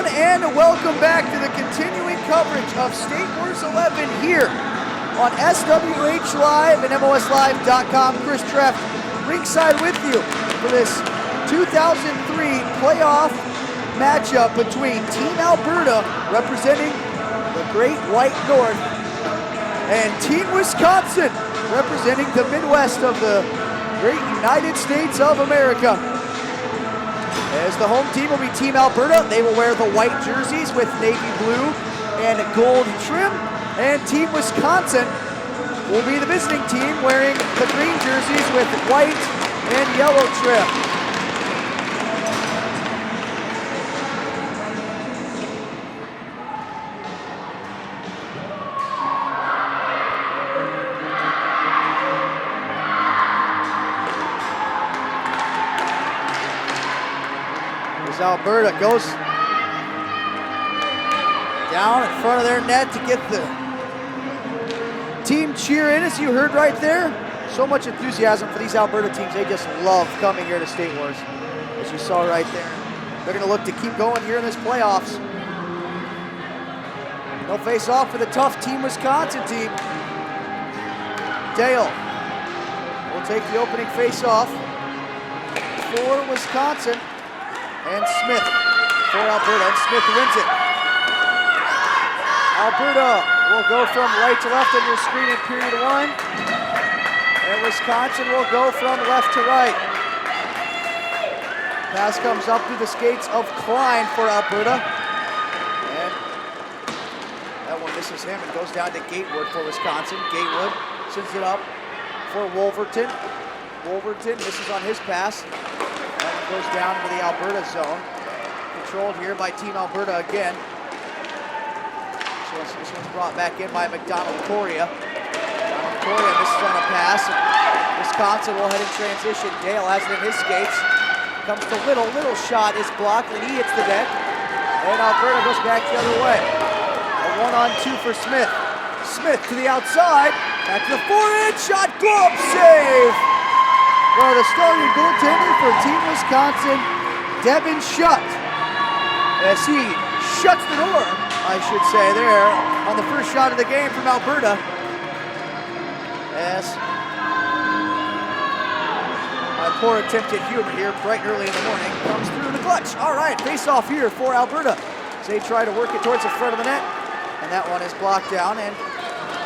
everyone, and welcome back to the continuing coverage of State Wars 11 here on SWH Live and MOSLive.com. Chris Treff ringside with you for this 2003 playoff matchup between Team Alberta, representing the Great White North, and Team Wisconsin, representing the Midwest of the Great United States of America. As the home team will be Team Alberta. They will wear the white jerseys with navy blue and gold trim. And Team Wisconsin will be the visiting team wearing the green jerseys with white and yellow trim. Alberta goes down in front of their net to get the team cheer in, as you heard right there. So much enthusiasm for these Alberta teams. They just love coming here to State Wars, as you saw right there. They're going to look to keep going here in this playoffs. They'll face off for the tough Team Wisconsin team. Dale will take the opening face-off for Wisconsin. And Smith for Alberta, and Smith wins it. Alberta will go from right to left on your screen in period one. And Wisconsin will go from left to right. Pass comes up through the skates of Klein for Alberta. And that one misses him and goes down to Gatewood for Wisconsin. Gatewood sends it up for Wolverton. Wolverton misses on his pass. Goes down to the Alberta zone. Controlled here by Team Alberta again. So this one's brought back in by McDonald-COREA. McDonald-COREA misses on a pass. Wisconsin will head in transition. Dale has it in his skates. Comes to Little. Little shot is blocked and he hits the deck. And Alberta goes back the other way. A 1-on-2 for Smith. Smith to the outside. Back to the forehand shot. Glove save! Well, the starting goaltender for Team Wisconsin, Devin Shutt, as he shuts the door, I should say, there on the first shot of the game from Alberta. As my poor attempt at humor here, bright and early in the morning, comes through in the clutch. All right, face-off here for Alberta. As they try to work it towards the front of the net, and that one is blocked down and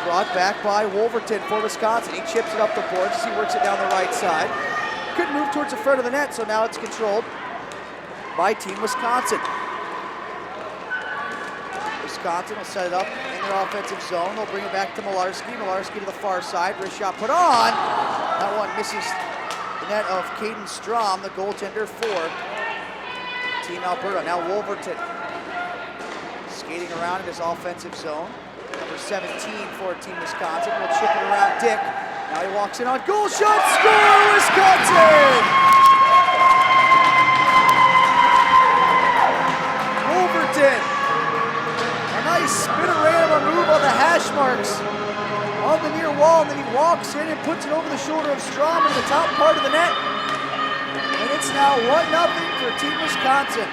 brought back by Wolverton for Wisconsin. He chips it up the boards as he works it down the right side. Couldn't move towards the front of the net, so now it's controlled by Team Wisconsin. Wisconsin will set it up in their offensive zone. They'll bring it back to Malarski. Malarski to the far side. Wrist shot put on. That one misses the net of KAIDN STROME, the goaltender for Team Alberta. Now Wolverton skating around in his offensive zone. Number 17 for Team Wisconsin will chip it around Dick. Now he walks in on goal shot, score, Wisconsin! Wolverton, a nice spinorama move on the hash marks on the near wall, and then he walks in and puts it over the shoulder of Strom in the top part of the net. And it's now 1-0 for Team Wisconsin.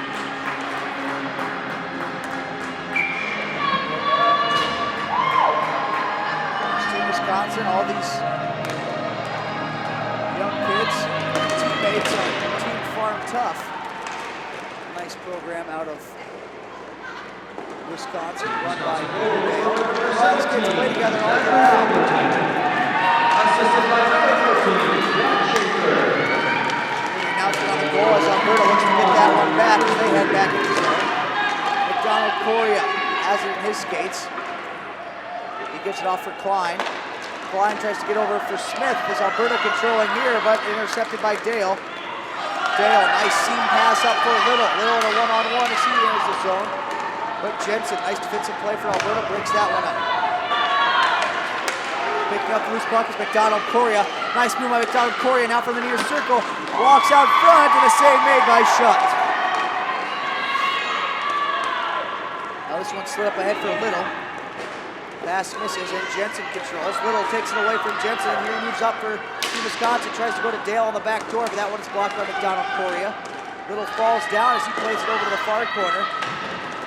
Wisconsin, all these young kids, teammates on Team Farm Tough. Nice program out of Wisconsin, run by Dale. All these kids play together all year round. He announced it on the goal as Alberta looks to get that one back as they head back into the zone. McDonald-COREA has it in his skates. He gives it off for Klein. Klein tries to get over for Smith as Alberta controlling here, but intercepted by Dale. Dale, nice seam pass up for Little. Little in a one-on-one as he enters the zone. But Jensen, nice defensive play for Alberta, breaks that one up. Picking up the loose puck is McDonald-COREA. Nice move by McDonald-COREA now from the near circle. Walks out front and a save made by Shutt. Now this one slid up ahead for Little. Pass misses and Jensen controls. Little takes it away from Jensen and here he moves up for Team Wisconsin. Tries to go to Dale on the back door, but that one is blocked by McDonald-COREA. Little falls down as he plays it over to the far corner.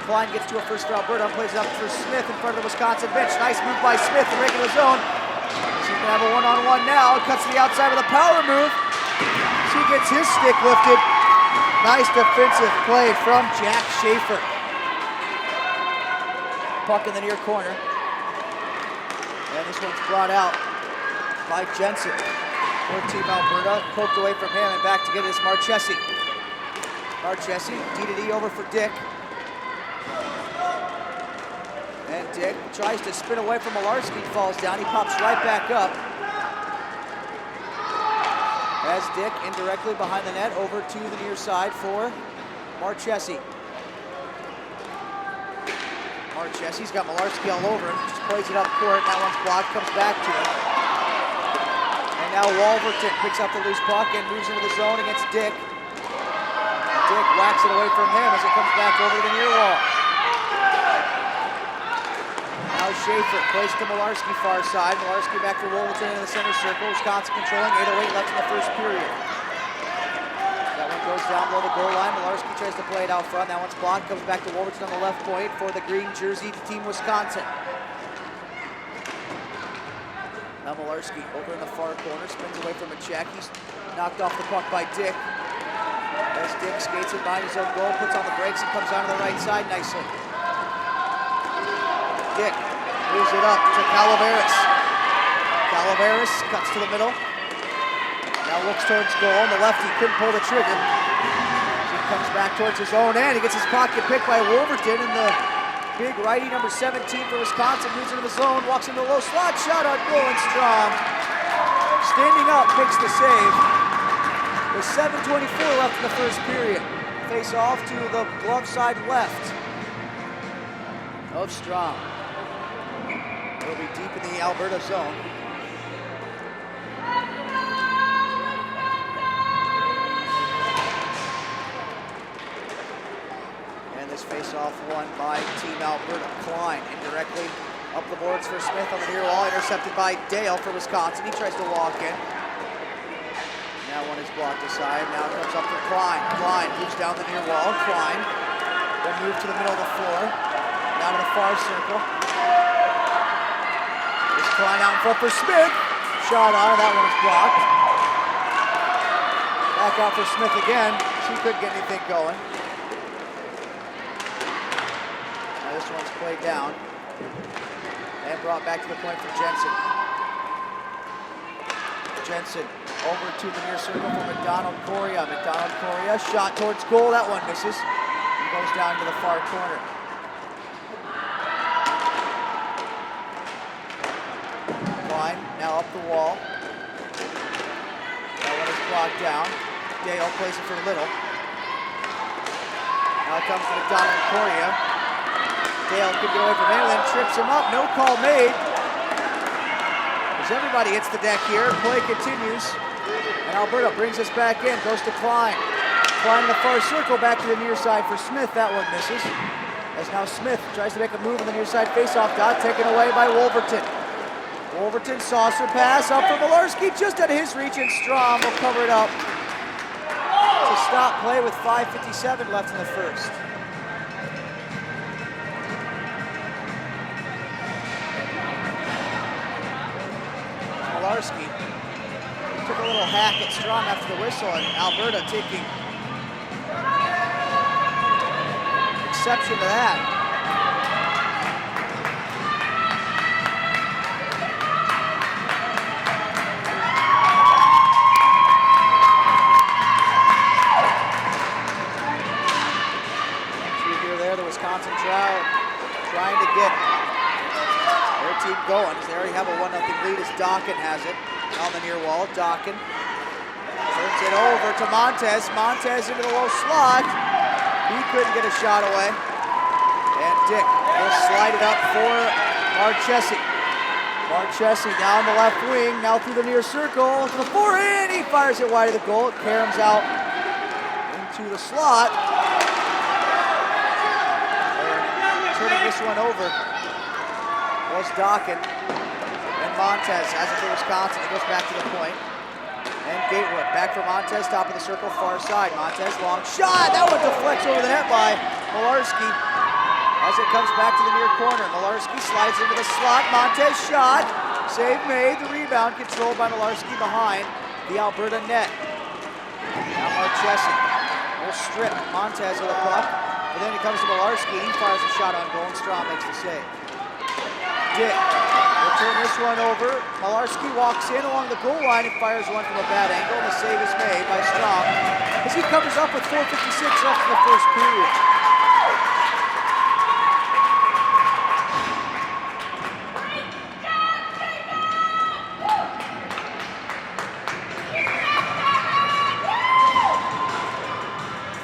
Klein gets to a first for Alberta, plays it up for Smith in front of the Wisconsin bench. Nice move by Smith to break into the zone. She's gonna have a one-on-one now. Cuts to the outside with a power move. She gets his stick lifted. Nice defensive play from Jack Schaefer. Puck in the near corner. And this one's brought out by Jensen. For Team Alberta, poked away from him and back to get it is Marchesi. Marchesi, D to D over for Dick. And Dick tries to spin away from Malarski, falls down. He pops right back up. As Dick indirectly behind the net over to the near side for Marchesi. Marchesi's got Malarski all over him. Just plays it up court. That one's blocked, comes back to him. And now Wolverton picks up the loose puck and moves into the zone against Dick. Dick whacks it away from him as it comes back over to the near wall. Now Schaefer plays to Malarski far side. Malarski back for Wolverton in the center circle. Wisconsin controlling, 8:08 left in the first period. That one goes down below the goal line. Malarski tries to play it out front. That one's blocked, comes back to Wolverton on the left point for the green jersey Team Wisconsin. Now Malarski over in the far corner, spins away from a check. He's knocked off the puck by Dick. As Dick skates it behind his own goal, puts on the brakes and comes down to the right side nicely. Dick moves it up to KALAVRIAS. KALAVRIAS cuts to the middle. Now looks towards goal. On the left, he couldn't pull the trigger. He comes back towards his own end. He gets his pocket picked by Wolverton, and the big righty, number 17 for Wisconsin, moves into the zone, walks into a low slot, shot on goal, and STROME, standing up, makes the save. With 7:24 left in the first period. Face off to the glove side left of STROME. It'll be deep in the Alberta zone. And this face-off won by Team Alberta. Klein indirectly up the boards for Smith on the near wall, intercepted by Dale for Wisconsin. He tries to walk in. That one is blocked aside. Now it comes up for Klein. Klein moves down the near wall. Klein will move to the middle of the floor. Down to the far circle. There's Klein out in front for Smith. Shot on, that one is blocked. Back out for Smith again. She couldn't get anything going. Now this one's played down. And brought back to the point for Jensen. Jensen over to the near circle for MCDONALD-COREA. MCDONALD-COREA, shot towards goal. That one misses. And goes down to the far corner. Klein now up the wall. That one is blocked down. Dale plays it for Little. Now it comes to MCDONALD-COREA. Dale could get away from him, then trips him up. No call made. As everybody hits the deck here, play continues. And Alberta brings us back in, goes to Klein. Klein in the far circle, back to the near side for Smith. That one misses. As now Smith tries to make a move on the near side faceoff dot, taken away by Wolverton. Wolverton saucer pass up for Malarski, just out of his reach, and STROME will cover it up to stop play with 5:57 left in the first. Malarski took a little hack at STROME after the whistle, and Alberta taking exception to that. You hear there the Wisconsin crowd trying to get their team going. They already have a 1-0 lead as DOKKEN has it on the near wall. DOKKEN turns it over to Montez. Montez into the low slot. He couldn't get a shot away. And Dick will slide it up for Marchesi. Marchesi down the left wing, now through the near circle to the forehand. He fires it wide of the goal. It caroms out into the slot. And turning this one over was DOKKEN, and Montez has it for Wisconsin. He goes back to the point. And Gatewood back for Montez, top of the circle, far side. Montez, long shot. That one deflects over the net by Malarski. As it comes back to the near corner, Malarski slides into the slot. Montez shot. Save made. The rebound controlled by Malarski behind the Alberta net. Now Marchesi will strip Montez of the puck. But then it comes to Malarski. He fires a shot on goal and Strom makes the save. Dick will turn this one over. Malarski walks in along the goal line and fires one from a bad angle. And the save is made by Strom as he covers up with 4:56 left in the first period.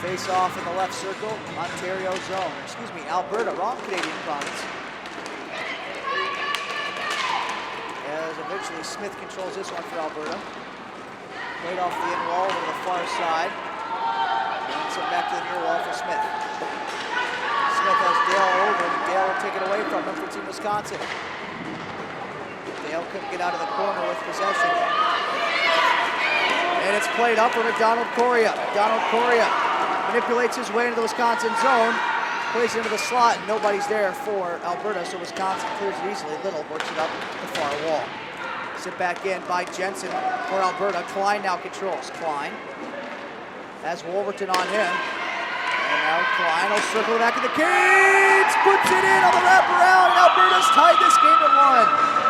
Face off in the left circle, Ontario zone. Excuse me, Alberta, wrong Canadian province. As eventually Smith controls this one for Alberta. Played off the in wall over to the far side. And sent back to the near wall for Smith. Smith has Dale over, and Dale will take it away from him for Team Wisconsin. Dale couldn't get out of the corner with possession. And it's played up for McDonald-COREA. McDonald-COREA manipulates his way into the Wisconsin zone, plays into the slot, and nobody's there for Alberta, so Wisconsin clears it easily. Little works it up the far wall. Sent back in by Jensen for Alberta. Klein now controls. Klein has Wolverton on him. And now Klein will circle back in the cage, puts it in on the wraparound, and Alberta's tied this game at 1.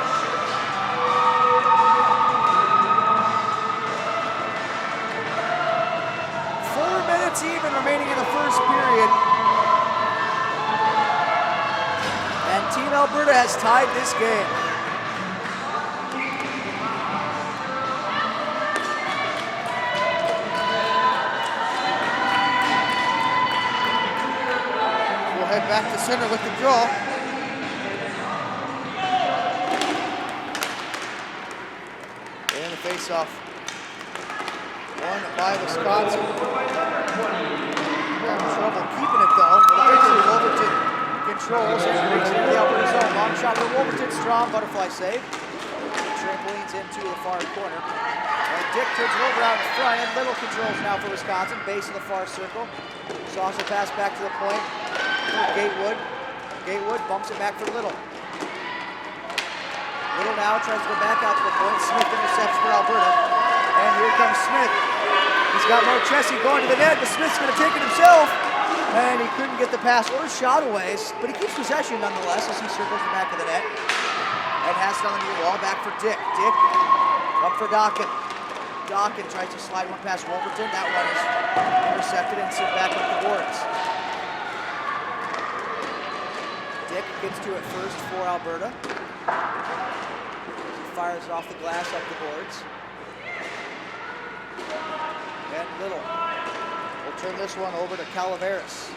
Even remaining in the first period. And Team Alberta has tied this game. We'll head back to center with the draw. And the face-off. Won by Wisconsin. Having trouble keeping it though. Eventually Wolverton controls as he reaches into the Alberta zone. Long shot for Wolverton. Strong butterfly save. Trampolines into the far corner. And Dick turns it over out in front. And Little controls now for Wisconsin. Base of the far circle. Saucer pass back to the point for Gatewood. Gatewood bumps it back for Little. Little now tries to go back out to the point. Smith intercepts for Alberta. And here comes Smith. He's got Marchesi going to the net, but Smith's going to take it himself. And he couldn't get the pass or shot away, but he keeps possession nonetheless as he circles the back of the net. And has it on the near wall, back for Dick. Dick up for DOKKEN. DOKKEN tries to slide one past Wolverton. That one is intercepted and sent back up the boards. Dick gets to it first for Alberta. He fires it off the glass up the boards. And Little will turn this one over to KALAVRIAS.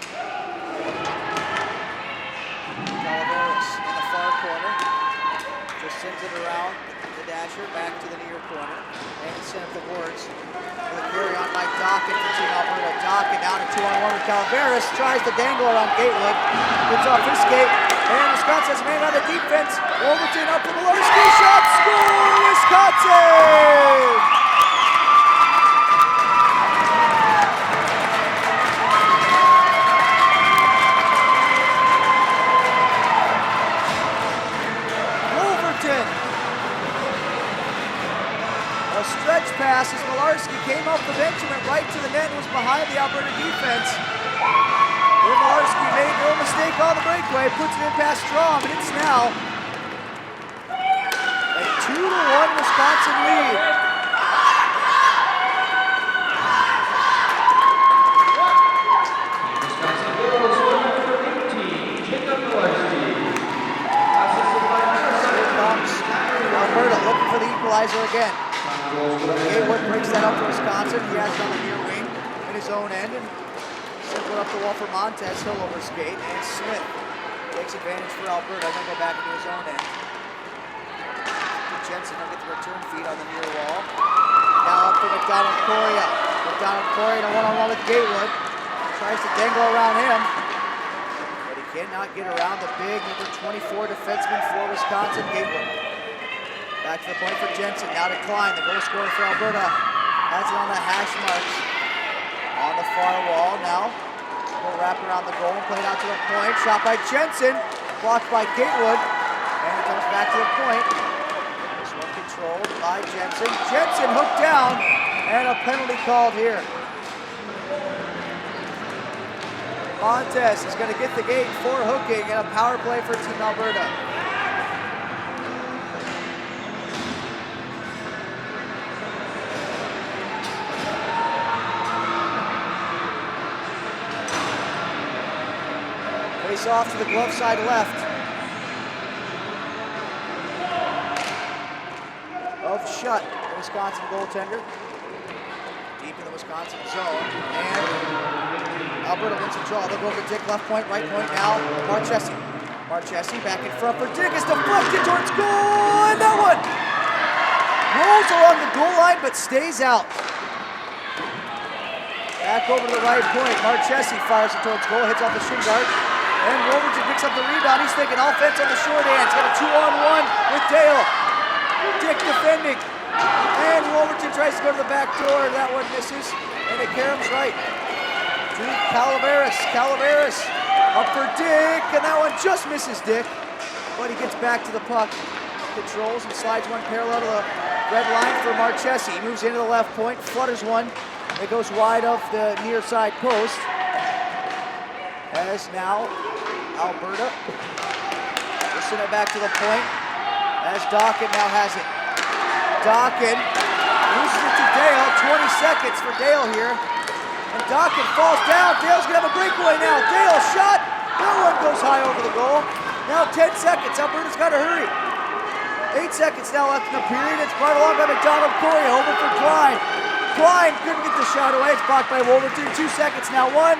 KALAVRIAS in the far corner. Just sends it around the dasher back to the near corner. And it's sent up the boards. With a carry on by DOKKEN for Team Alberta. DOKKEN down to 2-on-1 with KALAVRIAS. Tries to dangle around Gatewood. Gets off his skate. And Wisconsin has made on the defense. Wolverton up for the low ski shot. Score, Wisconsin! A stretch pass as Malarski came off the bench and went right to the net and was behind the Alberta defense. Then Malarski made no mistake on the breakaway, puts it in past Strom, and it's now a 2-1 Wisconsin lead. Here comes Alberta looking for the equalizer again. Gatewood breaks that up for Wisconsin. He has it on the near wing in his own end and sends one up the wall for Montez. He'll overskate, and Smith takes advantage for Alberta. Then go back into his own end. Jensen will get the return feed on the near wall. Now up for McDonald-COREA. McDonald-COREA in a one-on-one with Gatewood. Tries to dangle around him, but he cannot get around the big number 24 defenseman for Wisconsin, Gatewood. Back to the point for Jensen, now to Klein, the goal scorer for Alberta. Has it on the hash marks on the far wall now. Go wrap around the goal and play it out to the point. Shot by Jensen, blocked by Gatewood, and it comes back to the point. This one controlled by Jensen. Jensen hooked down, and a penalty called here. Montes is going to get the gate for hooking and a power play for Team Alberta. Face off to the glove side left of Schutt, the Wisconsin goaltender. Deep in the Wisconsin zone, and Alberta wins the draw. They'll go to Dick, left point, right point now. Marchesi. Marchesi back in front for Dick. It's deflected towards goal, and that one rolls along the goal line but stays out. Back over to the right point. Marchesi fires it towards goal, hits off the shin guard. And Wolverton picks up the rebound. He's thinking offense on the short hand. He's got a 2-on-1 with Dale. Dick defending. And Wolverton tries to go to the back door. That one misses. And it caroms right to KALAVRIAS. KALAVRIAS up for Dick. And that one just misses Dick. But he gets back to the puck. Controls and slides one parallel to the red line for Marchesi. He moves into the left point. Flutters one. It goes wide of the near side post. As now Alberta will send it back to the point as DOKKEN now has it. DOKKEN loses it to Dale. 20 seconds for Dale here. And DOKKEN falls down. Dale's going to have a breakaway now. Dale shot. That one goes high over the goal. Now 10 seconds. Alberta's got to hurry. 8 seconds now left in the period. It's brought along by MCDONALD-COREA. Over for Klein. Klein couldn't get the shot away. It's blocked by Wolverton. 2 seconds now. One.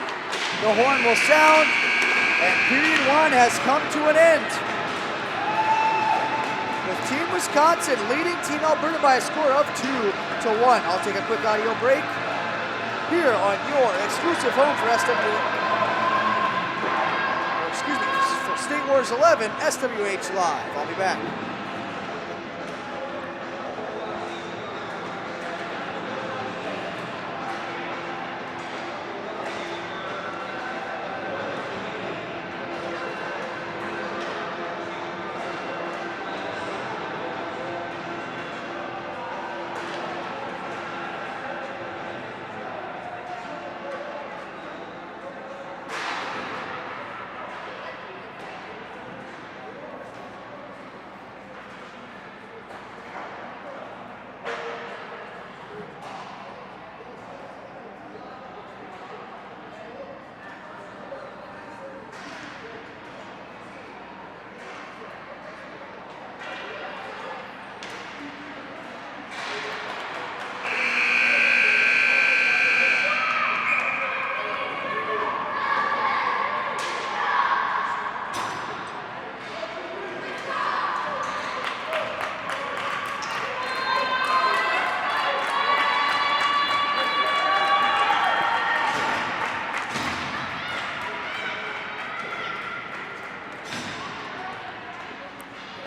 The horn will sound, and period one has come to an end. With Team Wisconsin leading Team Alberta by a score of 2-1. I'll take a quick audio break here on your exclusive home for for State Wars 11, SWH Live. I'll be back.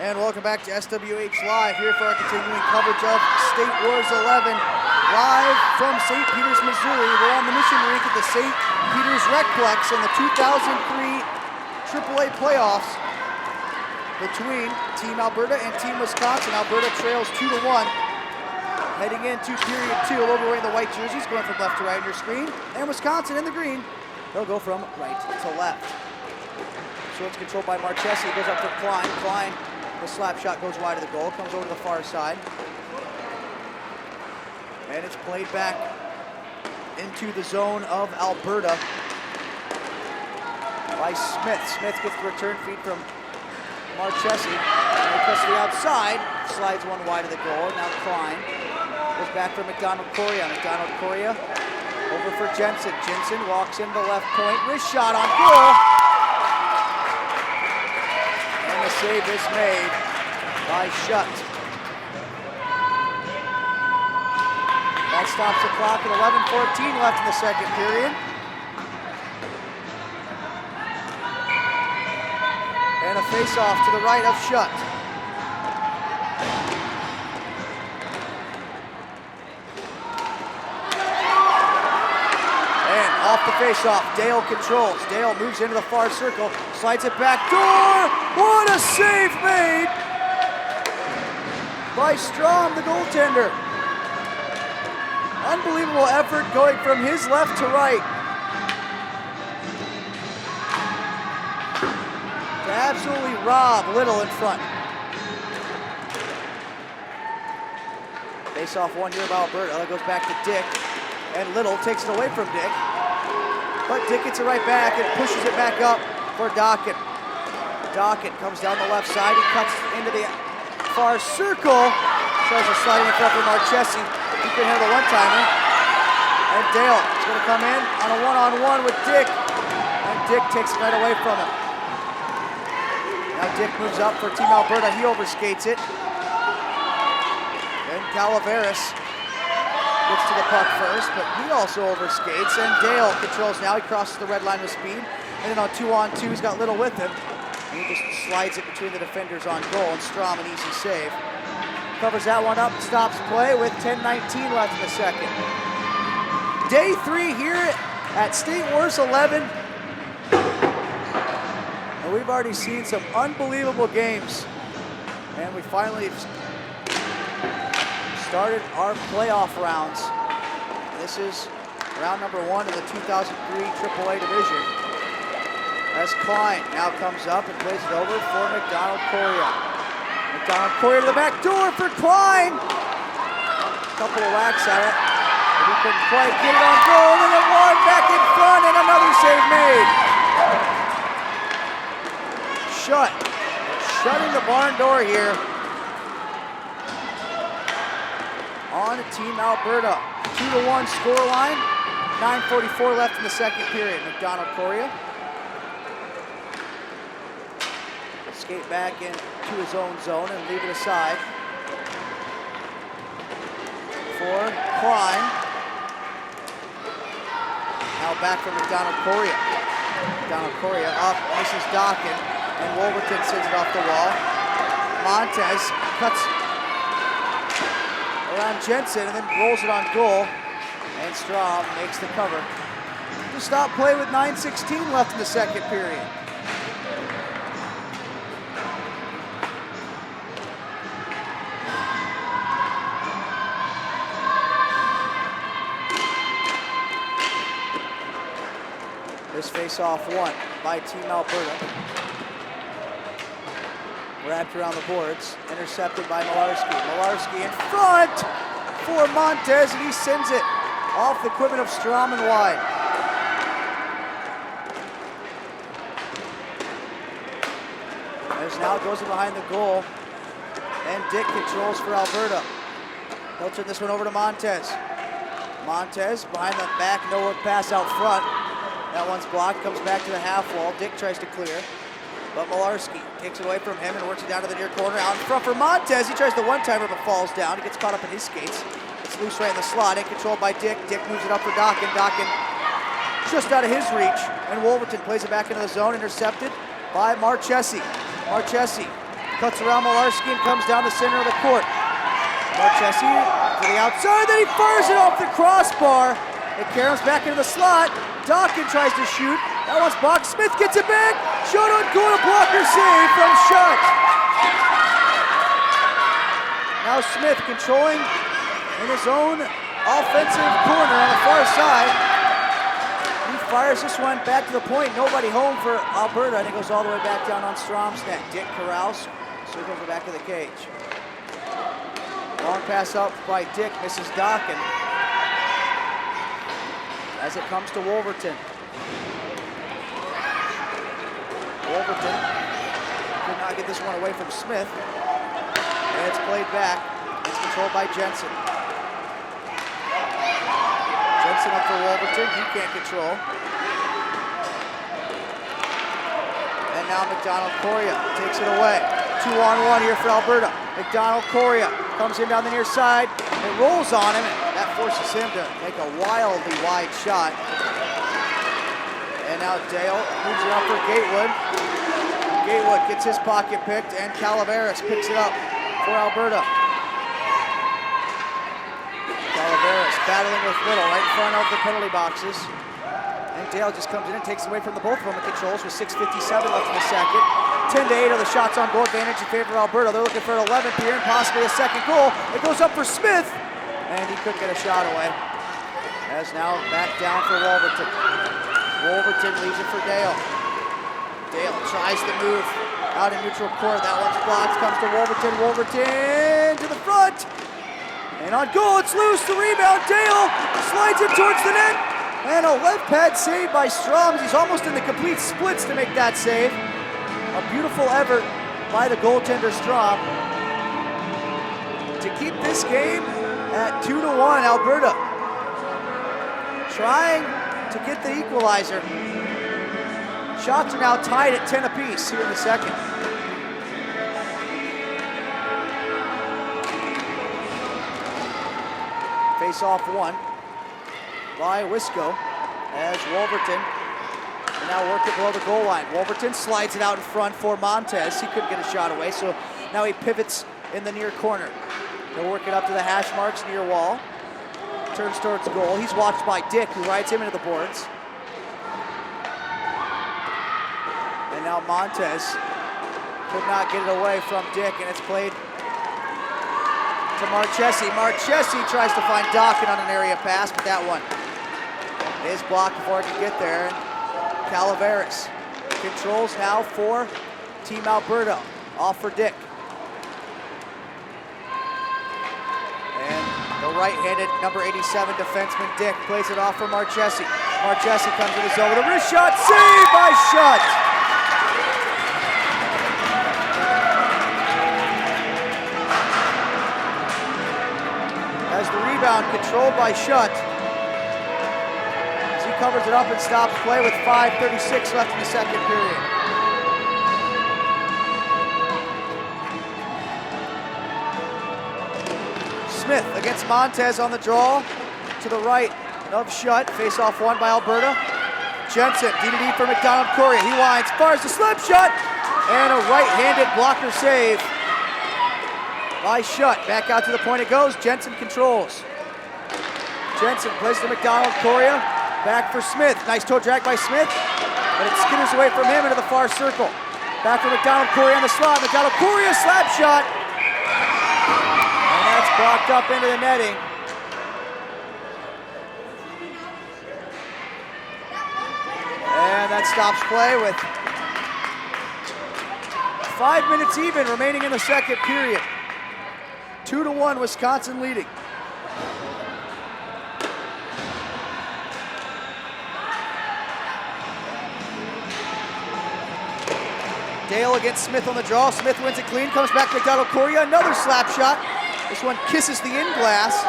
And welcome back to SWH Live, here for our continuing coverage of State Wars 11, live from St. Peters, Missouri. We're on the mission rink at the St. Peters Recplex in the 2003 AAA playoffs between Team Alberta and Team Wisconsin. Alberta trails 2-1. Heading into period two, a little bit wearing the white jerseys, going from left to right on your screen. And Wisconsin in the green, they'll go from right to left. So it's controlled by Marchesi, goes up for Klein. Klein, the slap shot goes wide of the goal, comes over to the far side. And it's played back into the zone of Alberta by Smith. Smith gets the return feed from Marchesi. Across to the outside, slides one wide of the goal. Now Klein goes back for MCDONALD-COREA. MCDONALD-COREA over for Jensen. Jensen walks into the left point. Wrist shot on goal. And the save is made by Schutt. That stops the clock at 11:14 left in the second period. And a face-off to the right of Schutt. And off the face-off. Dale controls. Dale moves into the far circle, slides it back door. What a save made by STROME, the goaltender. Unbelievable effort going from his left to right. To absolutely rob Little in front. Face-off one here by Alberta. That goes back to Dick. And Little takes it away from Dick. But Dick gets it right back and pushes it back up for DOKKEN. DOKKEN comes down the left side. He cuts into the far circle. Tries to slide in front for Marchesi. He can handle the one-timer. And Dale is going to come in on a one-on-one with Dick. And Dick takes it right away from him. Now Dick moves up for Team Alberta. He overskates it. And KALAVRIAS gets to the puck first, but he also overskates. And Dale controls now. He crosses the red line with speed. And then on 2-on-2, he's got Little with him. And he just slides it between the defenders on goal. And STROME, an easy save. Covers that one up, stops play with 10:19 left in the second. Day 3 here at State Wars 11. And we've already seen some unbelievable games. And we finally started our playoff rounds. This is round number 1 in the 2003 AAA division. As Klein now comes up and plays it over for MCDONALD-COREA. MCDONALD-COREA to the back door for Klein. Couple of whacks at it, but he couldn't quite get it on goal. And then one back in front and another save made. Shutting the barn door here on Team Alberta. 2-1 scoreline. 9:44 left in the second period. MCDONALD-COREA skate back into his own zone and leave it aside for Klein. Now back from MCDONALD-COREA. MCDONALD-COREA up, misses DOKKEN, and Wolverton sends it off the wall. Montez cuts around Jensen and then rolls it on goal. And STROME makes the cover to stop play with 9:16 left in the second period. This face-off won by Team Alberta. Wrapped around the boards, intercepted by Malarski. Malarski in front for Montez, and he sends it off the equipment of STROME and wide. As now goes in behind the goal, and Dick controls for Alberta. He'll turn this one over to Montez. Montez behind the back, no-look pass out front. That one's blocked, comes back to the half wall. Dick tries to clear, but Malarski takes it away from him and works it down to the near corner. Out in front for Montez. He tries the one-timer but falls down. He gets caught up in his skates. It's loose right in the slot and controlled by Dick. Dick moves it up for DOKKEN. DOKKEN just out of his reach. And Wolverton plays it back into the zone, intercepted by Marchesi. Marchesi cuts around Malarski and comes down the center of the court. Marchesi to the outside, then he fires it off the crossbar. It caroms back into the slot. DOKKEN tries to shoot. That one's blocked. Smith gets it back. Shot on goal, a blocker save from Shutt. Now Smith controlling in his own offensive corner on the far side. He fires this one back to the point. Nobody home for Alberta, and it goes all the way back down on STROME's net. Dick corrals, circles the back of the cage. Long pass out by Dick, misses DOKKEN. As it comes to Wolverton. Wolverton could not get this one away from Smith. And it's played back. It's controlled by Jensen. Jensen up for Wolverton. He can't control. And now MCDONALD-COREA takes it away. 2-on-1 here for Alberta. MCDONALD-COREA comes in down the near side. It rolls on him. That forces him to make a wildly wide shot. And now Dale moves it up for Gatewood. Gatewood gets his pocket picked, and KALAVRIAS picks it up for Alberta. KALAVRIAS battling with Little right in front of the penalty boxes. And Dale just comes in and takes it away from the both of them and controls with 6:57 left in the second. 10-8 are the shots on goal advantage in favor of Alberta. They're looking for an 11th here and possibly a second goal. It goes up for Smith, and he couldn't get a shot away. As now back down for Wolverton. Wolverton leaves it for Dale. Dale tries to move out in neutral court. That one's blocked, comes to Wolverton. Wolverton to the front. And on goal, it's loose. The rebound, Dale slides it towards the net. And a left pad save by STROME. He's almost in the complete splits to make that save. A beautiful effort by the goaltender STROME to keep this game at 2-1. Alberta trying to get the equalizer. Shots are now tied at 10 apiece here in the second. Face off one by Wisco as Wolverton and now work it below the goal line. Wolverton slides it out in front for Montez. He couldn't get a shot away, so now he pivots in the near corner. He'll work it up to the hash marks near wall. Turns towards goal. He's watched by Dick, who rides him into the boards. And now Montez could not get it away from Dick, and it's played to Marchesi. Marchesi tries to find DOKKEN on an area pass, but that one is blocked before it can get there. KALAVRIAS controls now for Team Alberta. Off for Dick. And the right-handed number 87 defenseman Dick plays it off for Marchesi. Marchesi comes to the zone with a wrist shot. Saved by Shutt. As the rebound controlled by Shutt. As he covers it up and stops play with 5:36 left in the second period. Smith against Montez on the draw to the right of Shutt. Face off one by Alberta. Jensen, D-to-D for MCDONALD-COREA. He winds, fires the slap shot, and a right-handed blocker save by Shutt. Back out to the point it goes. Jensen controls. Jensen plays to MCDONALD-COREA. Back for Smith. Nice toe drag by Smith, but it skitters away from him into the far circle. Back for MCDONALD-COREA on the slot. MCDONALD-COREA slap shot. And that's blocked up into the netting. And that stops play with 5 minutes even remaining in the second period. 2-1, Wisconsin leading. Dale against Smith on the draw. Smith wins it clean, comes back to MCDONALD-COREA. Another slap shot. This one kisses the in glass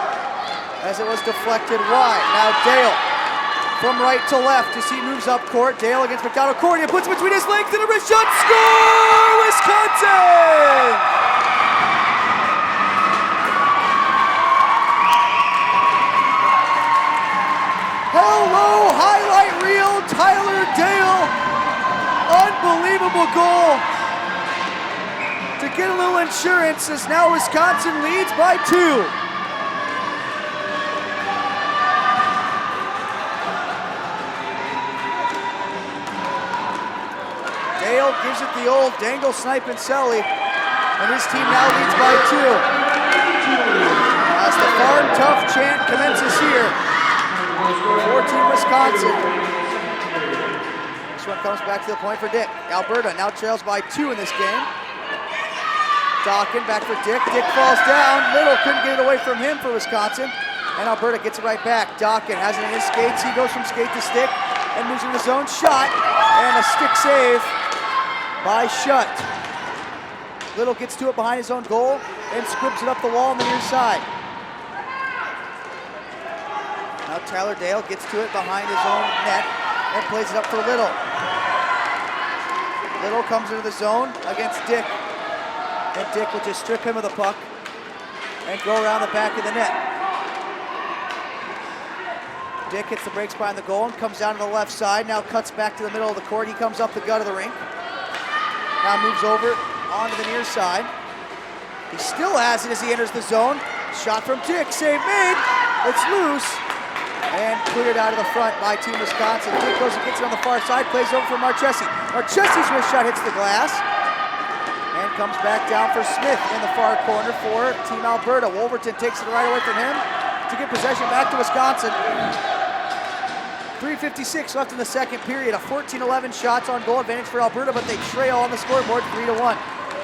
as it was deflected wide. Now Dale from right to left as he moves up court. Dale against MCDONALD-COREA, puts it between his legs and a wrist shot. Score! Wisconsin! Hello, highlight reel, Tyler Dale. Unbelievable goal to get a little insurance as now Wisconsin leads by 2. Dale gives it the old dangle, snipe, and celly, and his team now leads by 2. As the farm tough chant commences here for Team Wisconsin. This one comes back to the point for Dick. Alberta now trails by 2 in this game. DOKKEN back for Dick. Dick falls down. Little couldn't get it away from him for Wisconsin. And Alberta gets it right back. DOKKEN has it in his skates. He goes from skate to stick and moves in the zone. Shot and a stick save by Shutt. Little gets to it behind his own goal and scribs it up the wall on the near side. Now Tyler Dale gets to it behind his own net and plays it up for Little. Little comes into the zone against Dick, and Dick will just strip him of the puck and go around the back of the net. Dick hits the brakes behind the goal and comes down to the left side, now cuts back to the middle of the court. He comes up the gut of the rink, now moves over onto the near side. He still has it as he enters the zone. Shot from Dick, save made. It's loose. And cleared out of the front by Team Wisconsin. Dick goes and gets it on the far side, plays over for Marchesi. Marchesi's wrist shot hits the glass. And comes back down for Smith in the far corner for Team Alberta. Wolverton takes it right away from him to get possession back to Wisconsin. 3:56 left in the second period. A 14-11 shots on goal advantage for Alberta, but they trail on the scoreboard 3-1.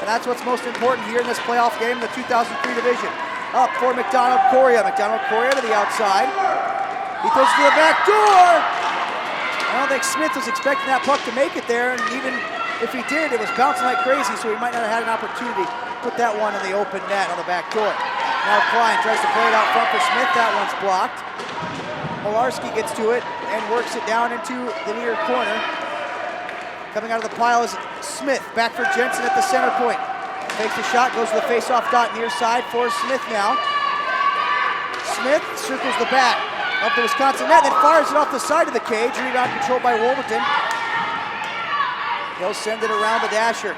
And that's what's most important here in this playoff game in the 2003 division. Up for McDonald-COREA. McDonald-COREA to the outside. He throws it to the back door. I don't think Smith was expecting that puck to make it there, and even if he did, it was bouncing like crazy, so he might not have had an opportunity to put that one in the open net on the back door. Now Klein tries to play it out front for Smith. That one's blocked. Molarski gets to it and works it down into the near corner. Coming out of the pile is Smith. Back for Jensen at the center point. Takes the shot, goes to the face-off dot near side for Smith now. Smith circles the back of the Wisconsin net, then fires it off the side of the cage. Rebound controlled by Wolverton. He'll send it around the dasher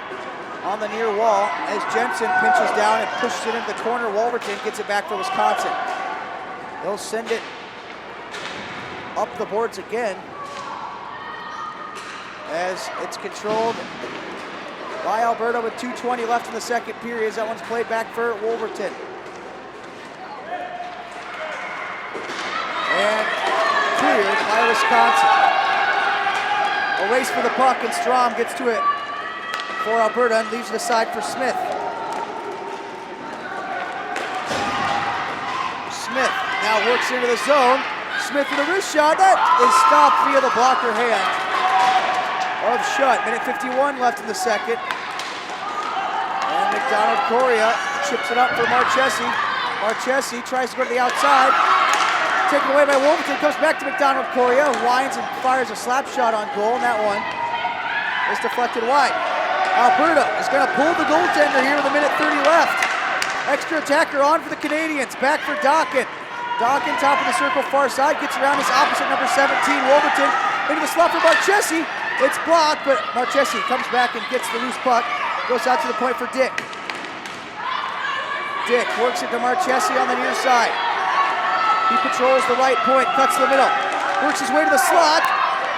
on the near wall as Jensen pinches down and pushes it into the corner. Wolverton gets it back for Wisconsin. They'll send it up the boards again as it's controlled by Alberta with 2:20 left in the second period. That one's played back for Wolverton. And cleared by Wisconsin. A race for the puck, and STROME gets to it for Alberta and leaves it aside for Smith. Smith now works into the zone. Smith with a wrist shot. That is stopped via the blocker hand of Shutt. Minute 51 left in the second. And McDonald-COREA chips it up for Marchesi. Marchesi tries to go to the outside. Taken away by Wolverton, comes back to McDonald-COREA, winds and fires a slap shot on goal, and that one is deflected wide. Alberta is going to pull the goaltender here with a minute 30 left. Extra attacker on for the Canadians, back for DOKKEN. DOKKEN, top of the circle, far side, gets around his opposite number 17, Wolverton, into the slot for Marchesi. It's blocked, but Marchesi comes back and gets the loose puck, goes out to the point for Dick. Dick works it to Marchesi on the near side. He patrols the right point, cuts the middle, works his way to the slot.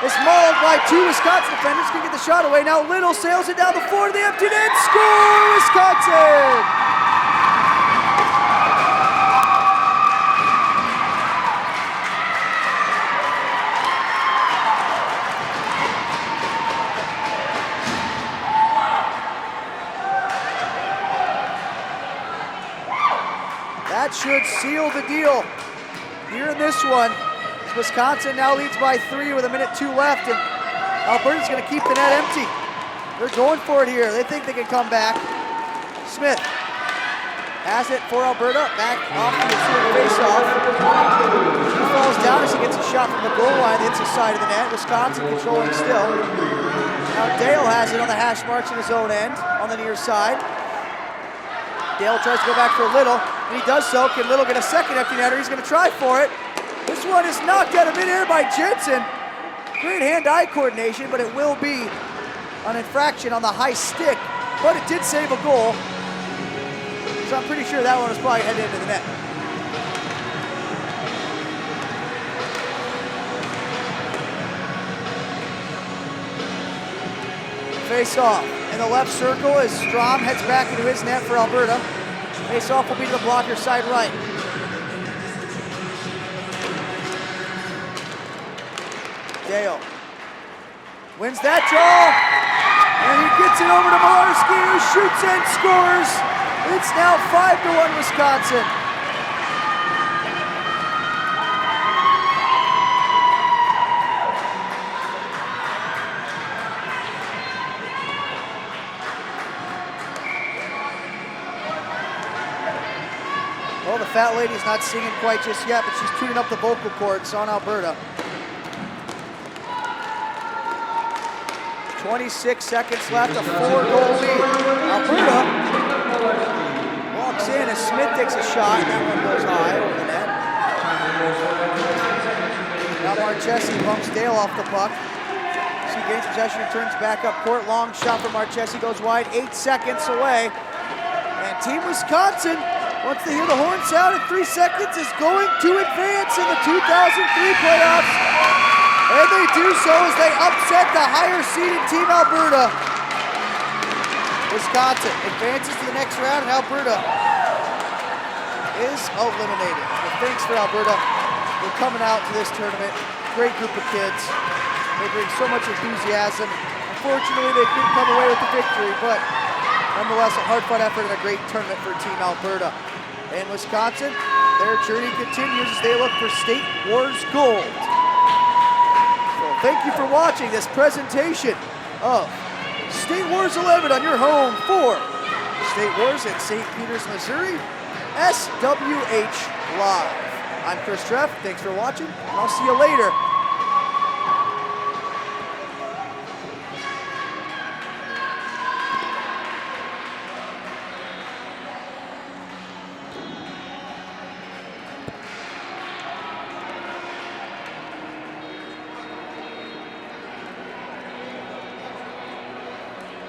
Is mauled by two Wisconsin defenders, can get the shot away. Now Little sails it down the floor to the empty net. Score, Wisconsin! That should seal the deal here in this one. Wisconsin now leads by 3 with a minute 2 left, and Alberta's going to keep the net empty. They're going for it here. They think they can come back. Smith has it for Alberta, back off to the face-off. He falls down as he gets a shot from the goal line, hits the side of the net. Wisconsin controlling still. Now Dale has it on the hash marks in his own end, on the near side. Dale tries to go back for Little, and he does so. Can Little get a second empty netter? He's going to try for it. This one is knocked out of midair by Jensen. Great hand-eye coordination, but it will be an infraction on the high stick. But it did save a goal, so I'm pretty sure that one was probably headed into the net. Face off in the left circle as STROME heads back into his net for Alberta. Face off will be to the blocker side right. Dale wins that draw, and he gets it over to Molarski, who shoots and scores. It's now 5-1 Wisconsin. Well, the fat lady's not singing quite just yet, but she's tuning up the vocal cords on Alberta. 26 seconds left, a 4-goal lead. Alberta walks in as Smith takes a shot, and that one goes high over the net. Now Marchesi bumps Dale off the puck. She gains possession and turns back up court. Long shot from Marchesi goes wide, 8 seconds away. And Team Wisconsin once they hear the horn sound in 3 seconds, is going to advance in the 2003 playoffs. And they do so as they upset the higher seeded Team Alberta. Wisconsin advances to the next round, and Alberta is eliminated. And thanks for Alberta for coming out to this tournament. Great group of kids. They bring so much enthusiasm. Unfortunately, they couldn't come away with the victory, but nonetheless, a hard-fought effort and a great tournament for Team Alberta. And Wisconsin, their journey continues as they look for State Wars gold. So thank you for watching this presentation of State Wars 11 on your home for State Wars in St. Peters, Missouri, SWH Live. I'm Chris Treff, thanks for watching, and I'll see you later